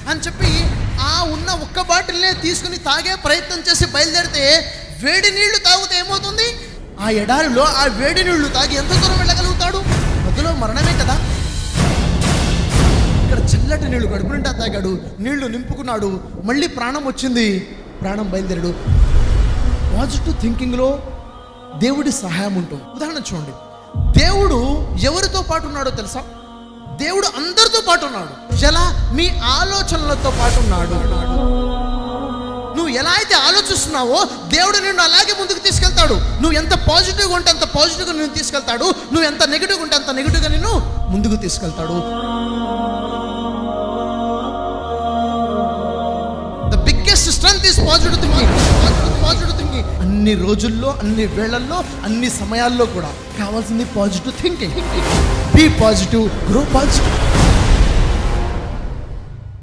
అని చెప్పి ఆ ఉన్న ఒక్క బాటిల్నే తీసుకుని తాగే ప్రయత్నం చేసి బయలుదేరితే వేడి నీళ్లు తాగితే ఏమవుతుంది? ఆ ఎడారిలో ఆ వేడి నీళ్లు తాగి ఎంత దూరం వెళ్ళగలుగుతాడు? మధ్యలో మరణమే కదా. ఇక్కడ చల్లటి నీళ్లు కడుపు నిండా తాగాడు, నీళ్లు నింపుకున్నాడు, మళ్ళీ ప్రాణం వచ్చింది, ప్రాణం బయలుదేరాడు. పాజిటివ్ థింకింగ్లో దేవుడి సహాయం ఉంటుంది. ఉదాహరణ చూడండి, దేవుడు ఎవరితో పాటు ఉన్నాడో తెలుసా? దేవుడు అందరితో పాటు ఉన్నాడు. ఎలా? మీ ఆలోచనలతో పాటు ఉన్నాడు. నువ్వు ఎలా అయితే ఆలోచిస్తున్నావో దేవుడు నిన్ను అలాగే ముందుకు తీసుకెళ్తాడు. నువ్వు ఎంత పాజిటివ్గా ఉంటే అంత పాజిటివ్గా నిన్ను తీసుకెళ్తాడు. నువ్వు ఎంత నెగిటివ్గా ఉంటే అంత నెగిటివ్గా నిన్ను ముందుకు తీసుకెళ్తాడు. The biggest strength is positive thinking. Positive thinking అన్ని రోజుల్లో, అన్ని వేళల్లో, అన్ని సమయాల్లో కూడా కావాల్సింది positive thinking. Be positive, grow positive.